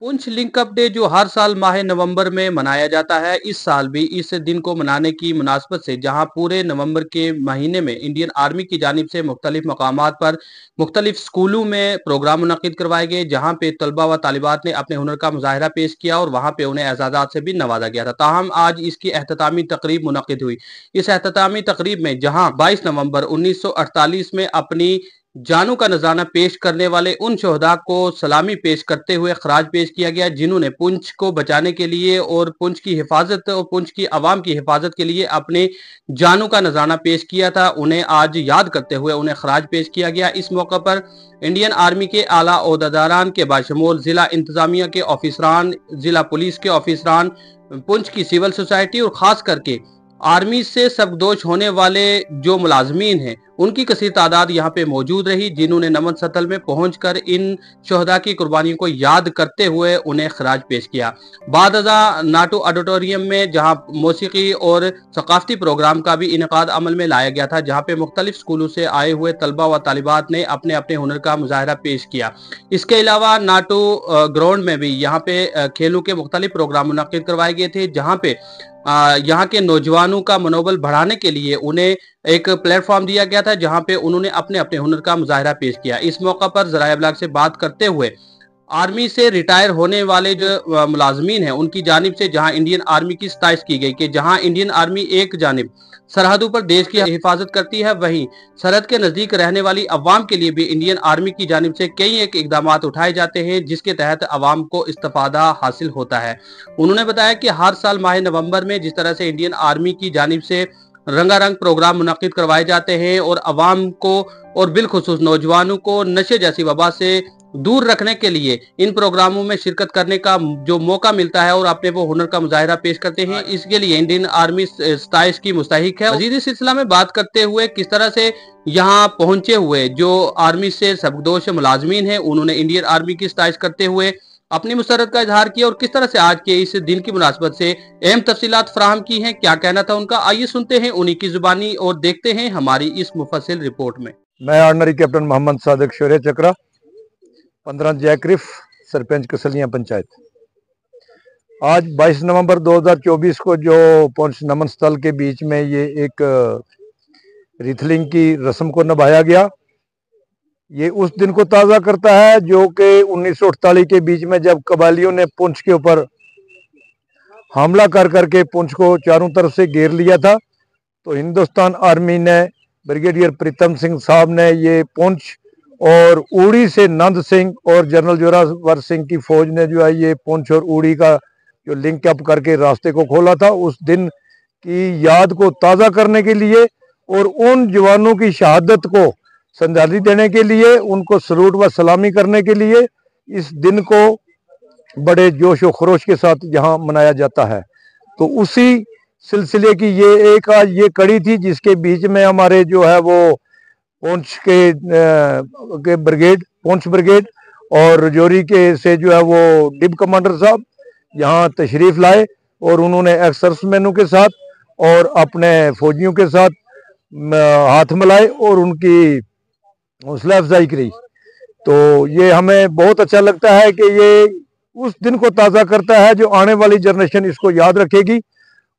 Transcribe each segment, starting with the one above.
Poonch linkup day जो हर साल माह नवंबर में मनाया जाता है, इस साल भी इस दिन को मनाने की मुनासबत से जहां पूरे नवंबर के महीने में इंडियन आर्मी की जानिब से मुख्तलिफ मकामात पर मुख्तलिफ स्कूलों में प्रोग्राम मुनक्किद करवाए गए, जहां पे तलबा व तालिबात ने अपने हुनर का मुजाहरा पेश किया और वहां पे उन्हें एजाज़ात से भी नवाजा गया था। ताहम आज इसकी एहततामी तकरीब मुनक्किद हुई। इस एहततामी तकरीब में जहाँ 22 नवंबर 1948 में अपनी जानों का नजराना पेश करने वाले उन शोहदा को सलामी पेश करते हुए खराज पेश किया गया, जिन्होंने पुंछ को बचाने के लिए और पुंछ की हिफाजत और पुंछ की आवाम की हिफाजत के लिए अपने जानों का नजराना पेश किया था। उन्हें आज याद करते हुए उन्हें खराज पेश किया गया। इस मौके पर इंडियन आर्मी के आला ओहदेदारान के बाशमूल जिला इंतजामिया के ऑफिसरान, जिला पुलिस के ऑफिसरान, पुंछ की सिविल सोसाइटी और खास करके आर्मी से सबकदोश होने वाले जो मुलाजमीन हैं, उनकी कसीर तादाद यहाँ पे मौजूद रही, जिन्होंने नमन सतल में पहुंचकर इन शोहदा की कुर्बानियों को याद करते हुए उन्हें खराज पेश किया। बाद अज़ा नाटो ऑडिटोरियम में जहाँ मौसीकी और सकाफती प्रोग्राम का भी इनेकाद अमल में लाया गया था, जहाँ पे मुख्तलिफ स्कूलों से आए हुए तलबा व तालिबात ने अपने अपने हुनर का मुजाहरा पेश किया। इसके अलावा नाटो ग्राउंड में भी यहाँ पे खेलों के मुख्तलिफ प्रोग्राम मुनक्किद करवाए गए थे, जहाँ पे यहाँ के नौजवानों का मनोबल बढ़ाने के लिए उन्हें एक प्लेटफॉर्म दिया गया था, जहां पे उन्होंने अपने अपने हुनर का मुजाहरा पेश किया। इस मौका पर ज़राए इब्लाग से बात करते हुए आर्मी से रिटायर होने वाले जो मुलाजमीन हैं, उनकी जानिब से जहां इंडियन आर्मी की सताइश की गई कि जहां इंडियन आर्मी एक जानिब सरहदों पर देश की हिफाजत करती है, वहीं सरहद के नजदीक रहने वाली अवाम के लिए भी इंडियन आर्मी की जानिब से कई एक इकदाम उठाए जाते हैं, जिसके तहत अवाम को इस्तेफादा हासिल होता है। उन्होंने बताया कि हर साल माह नवंबर में जिस तरह से इंडियन आर्मी की जानिब से रंगारंग प्रोग्राम मुनक्किद करवाए जाते हैं और अवाम को और बिलखुसूस नौजवानों को नशे जैसी वबा से दूर रखने के लिए इन प्रोग्रामों में शिरकत करने का जो मौका मिलता है और अपने वो हुनर का मुजाहिरा पेश करते हैं, इसके लिए इंडियन आर्मी सताइश की मुस्तहिक है। मजीद इस सिलसिला में बात करते हुए किस तरह से यहाँ पहुंचे हुए जो आर्मी से सबकदोश मुलाजमीन हैं, उन्होंने इंडियन आर्मी की सताइश करते हुए अपनी मुसरत का इजहार किया और किस तरह से आज के इस दिन की मुनासबत से अहम तफसीलात फराहम की हैं, क्या कहना था उनका, आइए सुनते हैं उन्हीं की जुबानी और देखते हैं हमारी इस मुफस्सिल रिपोर्ट में। मैं ऑर्डनरी कैप्टन मोहम्मद सादिक शोरे चक्रा, 15 जैक्रिफ, सरपंच कसलियां पंचायत। आज 22 नवंबर 2024 को जो पुंछ नमन स्थल के बीच में ये एक रिथलिंग की रस्म को निभाया गया, ये उस दिन को ताज़ा करता है जो कि 1948 के बीच में जब कबालियों ने पुंछ के ऊपर हमला कर करके पुंछ को चारों तरफ से घेर लिया था, तो हिंदुस्तान आर्मी ने, ब्रिगेडियर प्रीतम सिंह साहब ने ये पुंछ और उड़ी से नंद सिंह और जनरल जोरावर सिंह की फौज ने जो है ये पुंछ और उड़ी का जो लिंक अप करके रास्ते को खोला था। उस दिन की याद को ताज़ा करने के लिए और उन जवानों की शहादत को श्रद्धांजलि देने के लिए, उनको सलूट व सलामी करने के लिए इस दिन को बड़े जोश व खरोश के साथ यहाँ मनाया जाता है। तो उसी सिलसिले की ये एक आज ये कड़ी थी, जिसके बीच में हमारे जो है वो पुंछ के ब्रिगेड, पुंछ ब्रिगेड और रजौरी के से जो है वो डिब कमांडर साहब यहाँ तशरीफ लाए और उन्होंने एक्स सर्विसमैनों के साथ और अपने फौजियों के साथ हाथ मिलाए और उनकी हौसला अफजाई करी। तो ये हमें बहुत अच्छा लगता है कि ये उस दिन को ताज़ा करता है जो आने वाली जनरेशन इसको याद रखेगी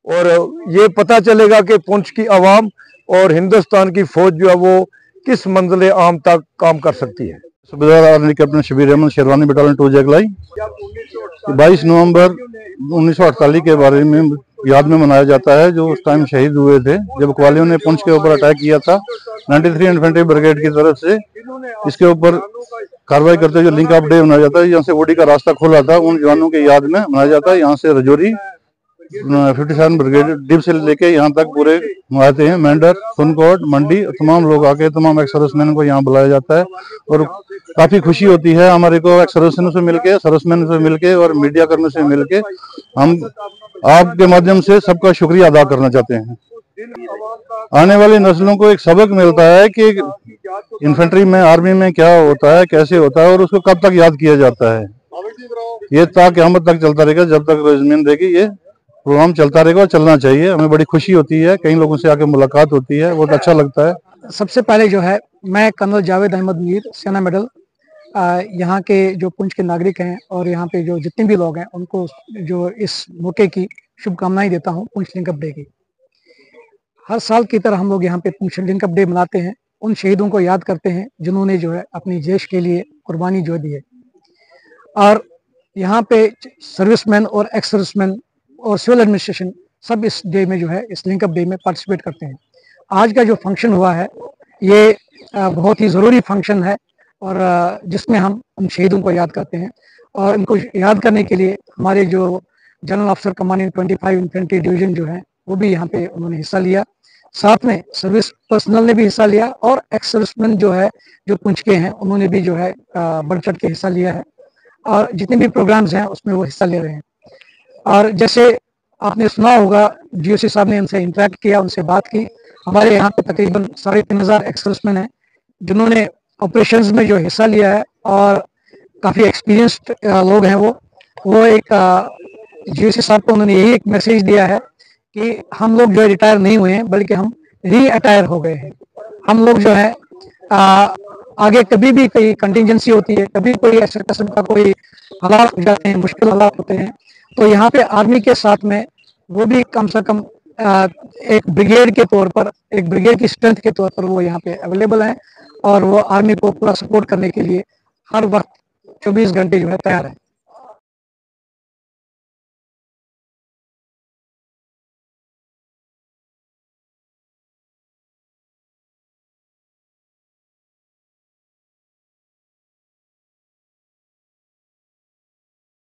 और ये पता चलेगा कि पुंछ की आवाम और हिंदुस्तान की फौज जो है वो किस मंजिल आम तक काम कर सकती है। Subedar army captain Shabir Ahmad Sherwani battalion 2 जगलाई। 22 नवंबर 1948 के बारे में याद में मनाया जाता है, जो उस टाइम शहीद हुए थे जब कवालियों ने पुंछ के ऊपर अटैक किया था 93 इन्फेंट्री ब्रिगेड की तरफ से। इसके ऊपर कार्रवाई करते हुए लिंक अप डे मनाया जाता है, यहाँ से ओडी का रास्ता खोला था, उन जवानों के याद में मनाया जाता है। यहाँ से रजौरी 57 ब्रिगेड डिब से लेके यहाँ तक पूरे आते हैं, मेंढर, सुनकोट, मंडी, तमाम लोग आके तमाम एक्स सर्विसमैन को यहाँ बुलाया जाता है और काफी खुशी होती है हमारे को एक्स सर्विसमैन से मिलके, सर्विसमैन से मिलके और मीडिया कर्मी से मिलके। हम आपके माध्यम से सबका शुक्रिया अदा करना चाहते हैं। आने वाली नस्लों को एक सबक मिलता है कि इन्फेंट्री में, आर्मी में क्या होता है, कैसे होता है और उसको कब तक याद किया जाता है। ये क़यामत तक चलता रहेगा, जब तक ज़मीन रहेगी ये प्रोग्राम चलता रहेगा और चलना चाहिए। हमें बड़ी खुशी होती है, कई लोगों से आके मुलाकात होती है, बहुत अच्छा लगता है। सबसे पहले जो है मैं कर्नल जावेद अहमद मीर, सेना मेडल यहाँ के जो पुंछ के नागरिक हैं और यहाँ पे जो जितने भी लोग हैं उनको जो इस मौके की शुभकामनाएं देता हूँ पुंछ लिंकअप डे की। हर साल की तरह हम लोग यहाँ पे पुंछ लिंकअप डे मनाते हैं, उन शहीदों को याद करते हैं जिन्होंने जो है अपनी देश के लिए कुर्बानी जो दी है। और यहाँ पे सर्विसमैन और एक्स सर्विसमैन और सिविल एडमिनिस्ट्रेशन सब इस डे में जो है इस लिंकअप डे में पार्टिसिपेट करते हैं। आज का जो फंक्शन हुआ है ये बहुत ही ज़रूरी फंक्शन है और जिसमें हम उन शहीदों को याद करते हैं और इनको याद करने के लिए हमारे जो general officer commanding 25 infantry division जो है वो भी यहाँ पे उन्होंने हिस्सा लिया। साथ में सर्विस पर्सनल ने भी हिस्सा लिया और एक्स सर्विसमैन जो है जो पुंछ के हैं उन्होंने भी जो है बढ़ चढ़ के हिस्सा लिया है और जितने भी प्रोग्राम्स हैं उसमें वो हिस्सा ले रहे हैं। और जैसे आपने सुना होगा GOC साहब ने उनसे इंटरेक्ट किया, उनसे बात की। हमारे यहाँ पे तकरीबन 3500 एक्स सर्विसमैन हैं जिन्होंने ऑपरेशंस में जो हिस्सा लिया है और काफ़ी एक्सपीरियंस्ड लोग हैं। वो एक GOC साहब को उन्होंने यही एक मैसेज दिया है कि हम लोग जो है रिटायर नहीं हुए हैं बल्कि हम री-अटायर हो गए हैं। हम लोग जो है आगे कभी भी कोई कंटिजेंसी होती है, कभी कोई ऐसे किस्म का कोई हालात हो जाते हैं, मुश्किल हालात होते हैं, तो यहाँ पे आर्मी के साथ में वो भी कम से कम एक ब्रिगेड के तौर पर, एक ब्रिगेड की स्ट्रेंथ के तौर पर वो यहाँ पे अवेलेबल हैं और वो आर्मी को पूरा सपोर्ट करने के लिए हर वक्त 24 घंटे जो है तैयार है।